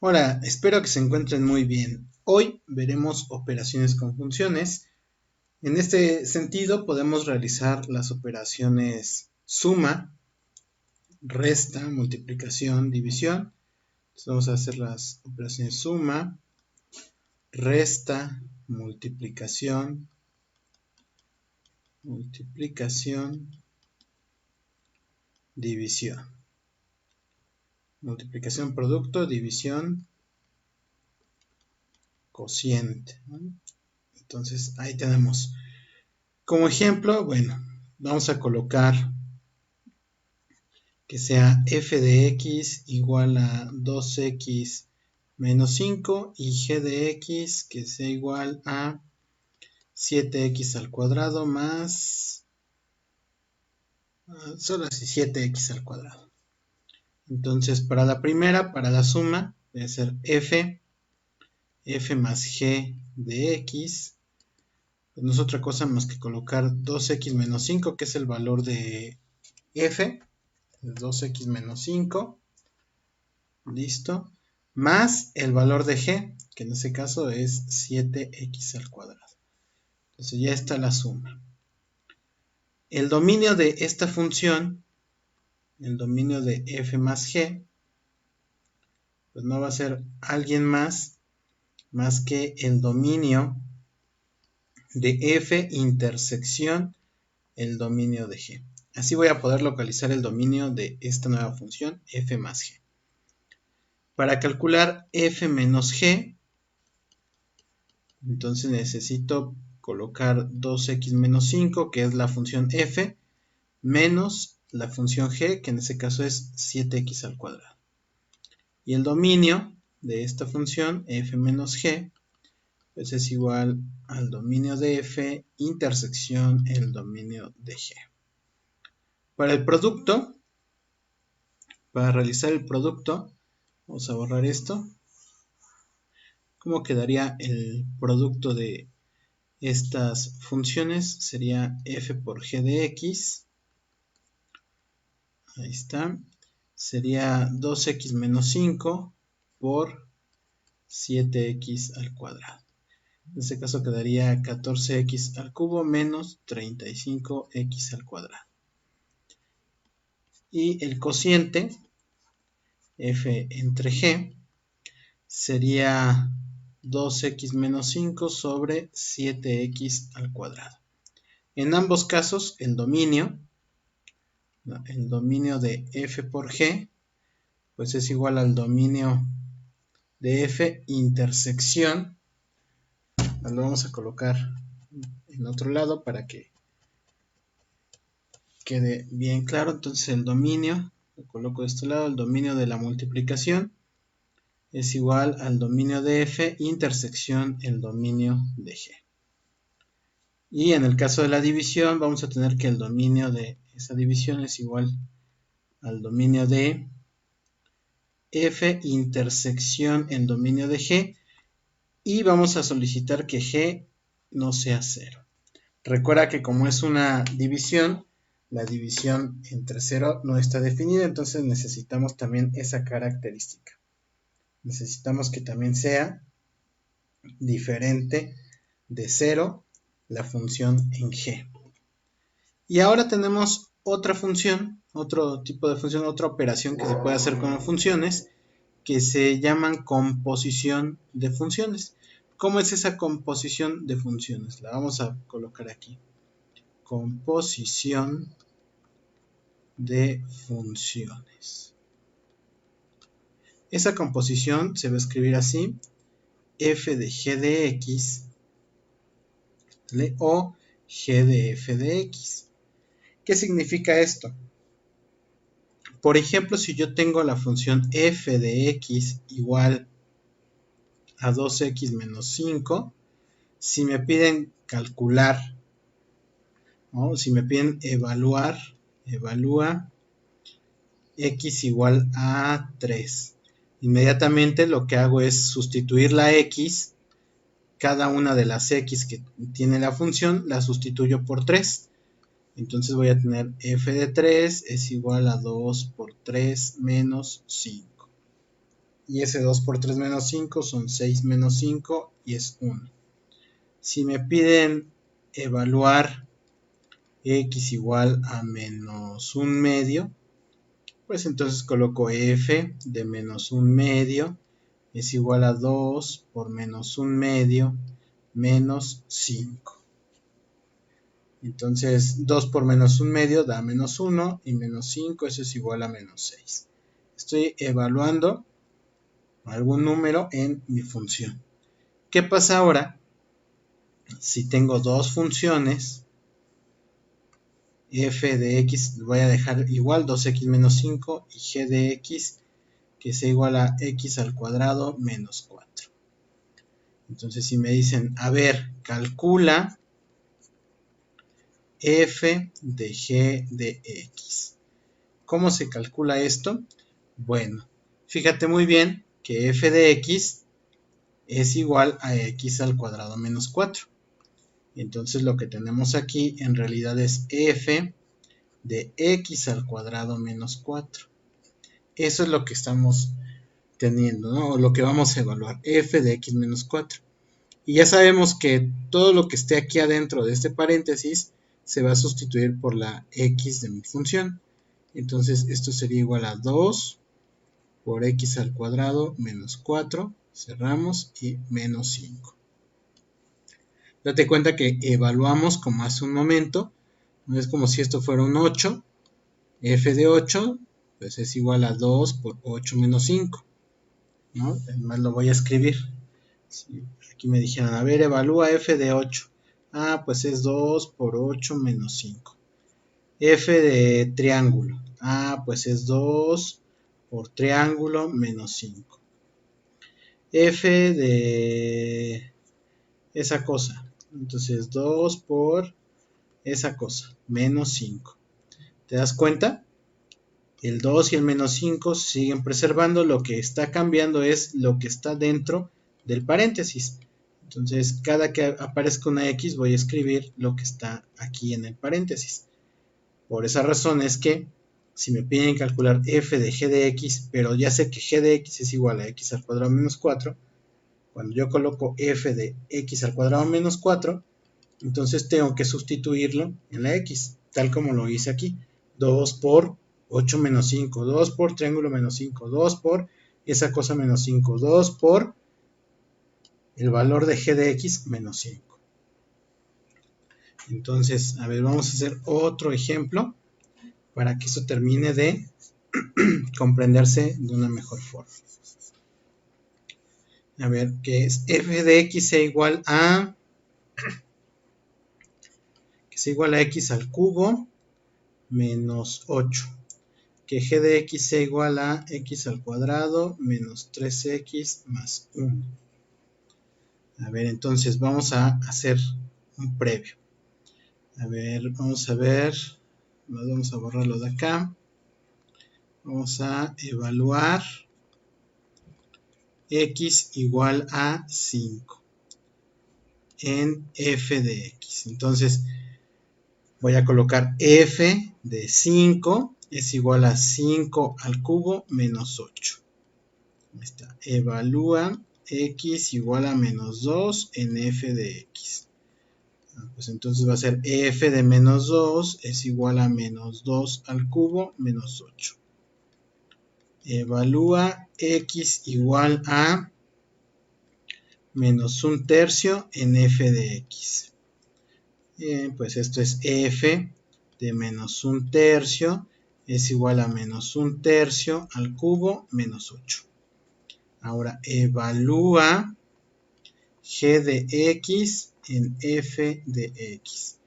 Hola, espero que se encuentren muy bien. Hoy veremos operaciones con funciones. En este sentido podemos realizar las operaciones suma, resta, multiplicación, división. Entonces vamos a hacer las operaciones suma, resta, multiplicación, división. Multiplicación producto, división cociente, ¿no? Entonces ahí tenemos. Como ejemplo, bueno, vamos a colocar que sea f de x igual a 2x menos 5 y g de x que sea igual a 7x al cuadrado más solo así 7x al cuadrado. Entonces para la primera, para la suma, voy a hacer f más g de x. Pues no es otra cosa más que colocar 2x menos 5, que es el valor de f, 2x menos 5. Listo. Más el valor de g, que en este caso es 7x al cuadrado. Entonces ya está la suma. El dominio de esta función, el dominio de f más g, pues no va a ser alguien más que el dominio de f intersección el dominio de g. Así voy a poder localizar el dominio de esta nueva función f más g. Para calcular f menos g, entonces necesito colocar 2x menos 5, que es la función f, menos la función g, que en este caso es 7x al cuadrado. Y el dominio de esta función, f menos g, pues es igual al dominio de f intersección el dominio de g. Para el producto, para realizar el producto, vamos a borrar esto. ¿Cómo quedaría el producto de estas funciones? Sería f por g de x. Ahí está. Sería 2x menos 5 por 7x al cuadrado. En este caso quedaría 14x al cubo menos 35x al cuadrado. Y el cociente, f entre g, sería 2x menos 5 sobre 7x al cuadrado. En ambos casos, el dominio de f por g, pues es igual al dominio de f intersección. Lo vamos a colocar en otro lado para que quede bien claro. Entonces el dominio, lo coloco de este lado, el dominio de la multiplicación es igual al dominio de f intersección el dominio de g. Y en el caso de la división vamos a tener que el dominio de esa división es igual al dominio de f intersección el dominio de g, y vamos a solicitar que g no sea 0. Recuerda que como es una división, la división entre 0 no está definida, entonces necesitamos también esa característica. Necesitamos que también sea diferente de 0 la función en g. Y ahora tenemos otra función, otro tipo de función, otra operación que se puede hacer con funciones, que se llaman composición de funciones. ¿Cómo es esa composición de funciones? La vamos a colocar aquí. Composición de funciones. Esa composición se va a escribir así: f de g de x, ¿vale? O g de f de x. ¿Qué significa esto? Por ejemplo, si yo tengo la función f de x igual a 2x menos 5, si me piden calcular, ¿no? Si me piden evalúa x igual a 3. Inmediatamente lo que hago es sustituir la x, cada una de las x que tiene la función, la sustituyo por 3. Entonces voy a tener f de 3 es igual a 2 por 3 menos 5. y ese 2 por 3 menos 5 son 6 menos 5 y es 1. Si me piden evaluar x igual a menos 1 medio, pues entonces coloco f de menos 1 medio es igual a 2 por menos 1 medio menos 5. Entonces 2 por menos 1 medio da menos 1 y menos 5, eso es igual a menos 6. Estoy evaluando algún número en mi función. ¿Qué pasa ahora si tengo dos funciones? F de x voy a dejar igual 2x menos 5 y g de x que sea igual a x al cuadrado menos 4. Entonces si me dicen, a ver, calcula f de g de x. ¿Cómo se calcula esto? Bueno, fíjate muy bien que f de x es igual a x al cuadrado menos 4. Entonces lo que tenemos aquí en realidad es f de x al cuadrado menos 4. Eso es lo que estamos teniendo, ¿no? O lo que vamos a evaluar, f de x menos 4. Y ya sabemos que todo lo que esté aquí adentro de este paréntesis se va a sustituir por la x de mi función. Entonces esto sería igual a 2 por x al cuadrado menos 4, cerramos, y menos 5. Date cuenta que evaluamos como hace un momento, no es como si esto fuera un 8, f de 8 pues es igual a 2 por 8 menos 5, ¿no? Además lo voy a escribir. Si aquí me dijeron, a ver, evalúa f de 8. Ah, pues es 2 por 8 menos 5. F de triángulo. Ah, pues es 2 por triángulo menos 5. F de esa cosa. Entonces 2 por esa cosa, menos 5. ¿Te das cuenta? El 2 y el menos 5 siguen preservando, lo que está cambiando es lo que está dentro del paréntesis. Entonces, cada que aparezca una X voy a escribir lo que está aquí en el paréntesis. Por esa razón es que si me piden calcular f de g de x, pero ya sé que g de x es igual a x al cuadrado menos 4, cuando yo coloco f de x al cuadrado menos 4, entonces tengo que sustituirlo en la x, tal como lo hice aquí. 2 por 8 menos 5, 2 por triángulo menos 5, 2 por esa cosa menos 5, 2 por el valor de g de x menos 5. Entonces, a ver, vamos a hacer otro ejemplo para que esto termine de comprenderse de una mejor forma. A ver, que es f de x sea igual a x al cubo menos 8. Que g de x sea igual a x al cuadrado menos 3x más 1. A ver, entonces vamos a hacer un previo. A ver, vamos a ver, vamos a borrarlo de acá. Vamos a evaluar x igual a 5 en f de x. Entonces voy a colocar f de 5 es igual a 5 al cubo menos 8. Ahí está. Evalúa x igual a menos 2 en f de x. Pues entonces va a ser f de menos 2 es igual a menos 2 al cubo menos 8. Evalúa x igual a menos 1 tercio en f de x. Pues esto es f de menos 1 tercio es igual a menos 1 tercio al cubo menos 8. Ahora evalúa g de x en f de x.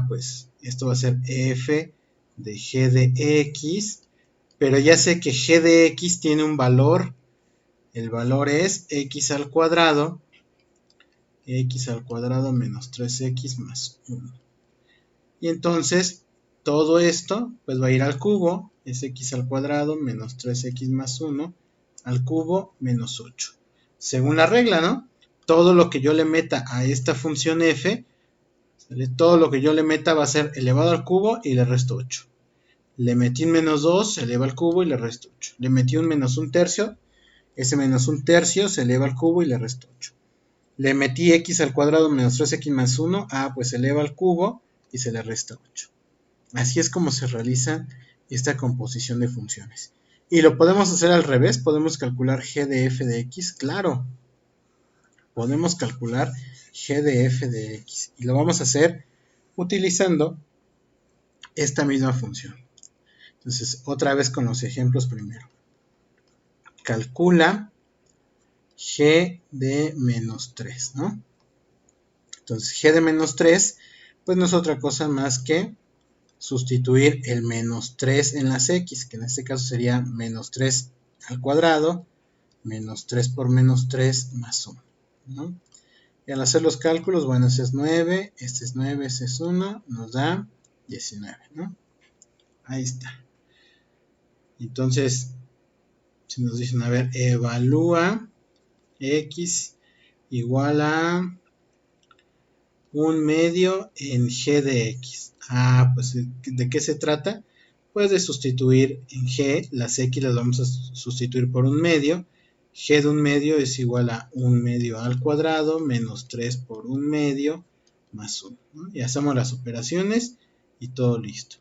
Pues esto va a ser f de g de x, pero ya sé que g de x tiene un valor. El valor es x al cuadrado menos 3x más 1. Y entonces todo esto pues va a ir al cubo, es x al cuadrado menos 3x más 1 al cubo menos 8. Según la regla, ¿no? Todo lo que yo le meta a esta función f, todo lo que yo le meta va a ser elevado al cubo y le resto 8. Le metí un menos 2, se eleva al cubo y le resto 8. Le metí un menos 1 tercio, ese menos 1/3 se eleva al cubo y le resto 8. Le metí x al cuadrado menos 3x más 1, pues se eleva al cubo y se le resta 8. Así es como se realiza esta composición de funciones. Y lo podemos hacer al revés, podemos calcular g de f de x, claro. Podemos calcular g de f de x. Y lo vamos a hacer utilizando esta misma función. Entonces, otra vez con los ejemplos primero. Calcula g de menos 3, ¿no? Entonces, g de menos 3, pues no es otra cosa más que sustituir el menos 3 en las x, que en este caso sería menos 3 al cuadrado, menos 3 por menos 3 más 1, ¿no? Y al hacer los cálculos, bueno, este es 9, este es 9, este es 1, nos da 19, ¿no? Ahí está. Entonces, si nos dicen, a ver, evalúa x igual a 1/2 en g de x. Pues, ¿de qué se trata? Pues de sustituir en g, las x las vamos a sustituir por 1/2. G de 1/2 es igual a 1/2 al cuadrado menos 3 por 1/2 más 1, ¿no? Y hacemos las operaciones y todo listo.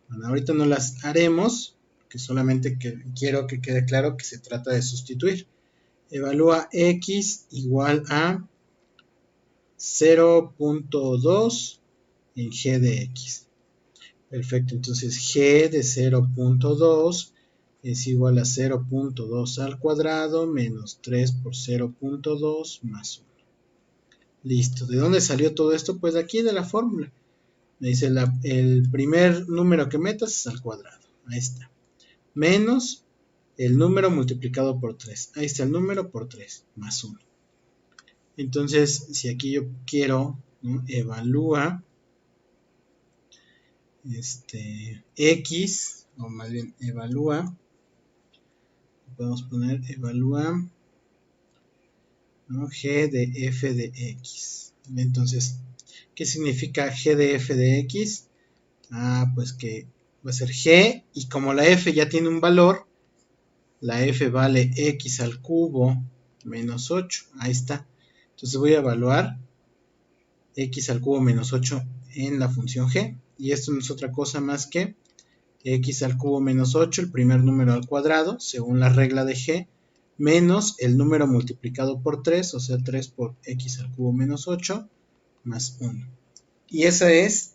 Bueno, ahorita no las haremos, que solamente quiero que quede claro que se trata de sustituir. Evalúa x igual a 0.2 en g de x. Perfecto, entonces g de 0.2 es igual a 0.2 al cuadrado menos 3 por 0.2 más 1. Listo, ¿de dónde salió todo esto? Pues de aquí de la fórmula. Me dice el primer número que metas es al cuadrado. Ahí está. Menos el número multiplicado por 3. Ahí está el número por 3 más 1. Entonces, si aquí yo quiero, ¿no?, evalúa x, o más bien evalúa, podemos poner evalúa, ¿no?, g de f de x. Entonces, ¿qué significa g de f de x? Pues que va a ser g, y como la f ya tiene un valor, la f vale x al cubo menos 8. Ahí está. Entonces voy a evaluar x al cubo menos 8 en la función g. Y esto no es otra cosa más que x al cubo menos 8, el primer número al cuadrado, según la regla de g, menos el número multiplicado por 3, o sea, 3 por x al cubo menos 8, más 1. Y esa es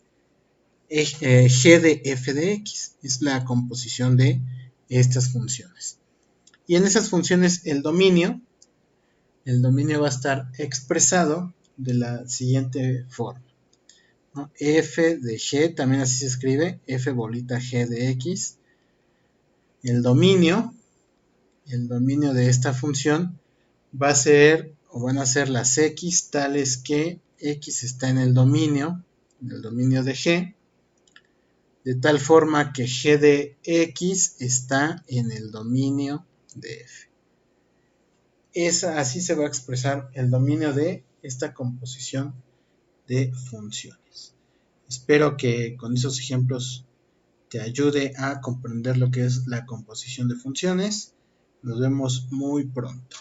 g de f de x. Es la composición de estas funciones. Y en esas funciones el dominio va a estar expresado de la siguiente forma, ¿no? F de g, también así se escribe, f bolita g de x. El dominio de esta función va a ser, o van a ser las x tales que x está en el dominio de g, de tal forma que g de x está en el dominio de f. Así se va a expresar el dominio de esta composición de funciones. Espero que con esos ejemplos te ayude a comprender lo que es la composición de funciones. Nos vemos muy pronto.